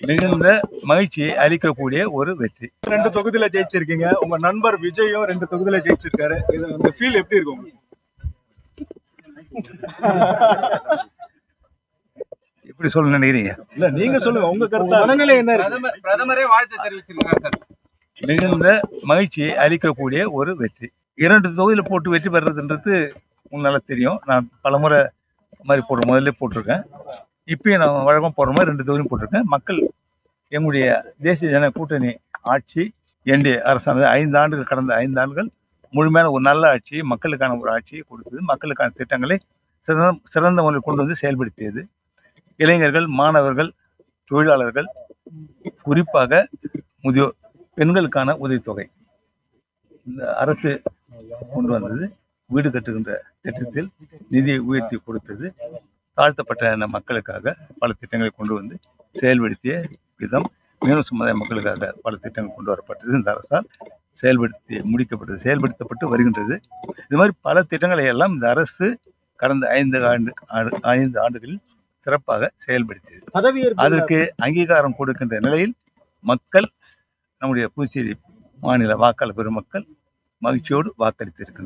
மிகுந்த மகிழ்ச்சியை அளிக்கக்கூடிய ஒரு வெற்றி. 2 தொகுதியில ஜெயிச்சிருக்கீங்க. உங்க நண்பர் விஜயும் 2 தொகுதியில ஜெயிச்சிருக்காரு. இது அந்த ஃபீல் எப்படி இருக்கும்? எப்படி சொல்ல நினைக்கிறீங்க? இல்ல நீங்க சொல்லுங்க, உங்க கருத்து மனநிலை என்ன இருக்கு? பிரதமரே வாழ்த்து தெரிவிச்சிருக்காரு. மிகுந்த மகிழ்ச்சியை அளிக்கக்கூடிய ஒரு வெற்றி. 2 தொகுதியில போட்டு வெற்றி பெறதுன்றது உங்களுக்கு நல்லா தெரியும். நான் பலமுறை மாதிரி முதல்ல போட்டிருக்கேன். இப்பயும் நான் வழக்கம் போடுற மாதிரி 2 தொகுதியும் போட்டிருக்கேன். மக்கள் எங்களுடைய தேசிய ஜன கூட்டணி ஆட்சி என்டிஏ அரசானது 5 ஆண்டுகள், கடந்த 5 ஆண்டுகள் முழுமையான ஒரு நல்ல ஆட்சி, மக்களுக்கான ஒரு ஆட்சியை கொடுத்தது. மக்களுக்கான திட்டங்களை சிறந்த முறையில் கொண்டு வந்து செயல்படுத்தியது. இளைஞர்கள், மாணவர்கள், தொழிலாளர்கள், குறிப்பாக முதியோர், பெண்களுக்கான உதவித்தொகை இந்த அரசு கொண்டு வந்தது. வீடு கட்டுகின்ற திட்டத்தில் நிதியை உயர்த்தி கொடுத்தது. தாழ்த்தப்பட்ட அந்த மக்களுக்காக பல திட்டங்களை கொண்டு வந்து செயல்படுத்திய விதம், மீனவ சமுதாய மக்களுக்காக பல திட்டங்கள் கொண்டு வரப்பட்டது. இந்த அரசால் செயல்படுத்தப்பட்டு வருகின்றது. இது மாதிரி பல திட்டங்களை எல்லாம் இந்த அரசு கடந்த 5 ஆண்டுகளில் சிறப்பாக செயல்படுத்தியது. அதற்கு அங்கீகாரம் கொடுக்கின்ற நிலையில் மக்கள், நம்முடைய புதுச்சேரி மாநில வாக்காளர் பெருமக்கள் மகிழ்ச்சியோடு வாக்களித்திருக்கின்றனர்.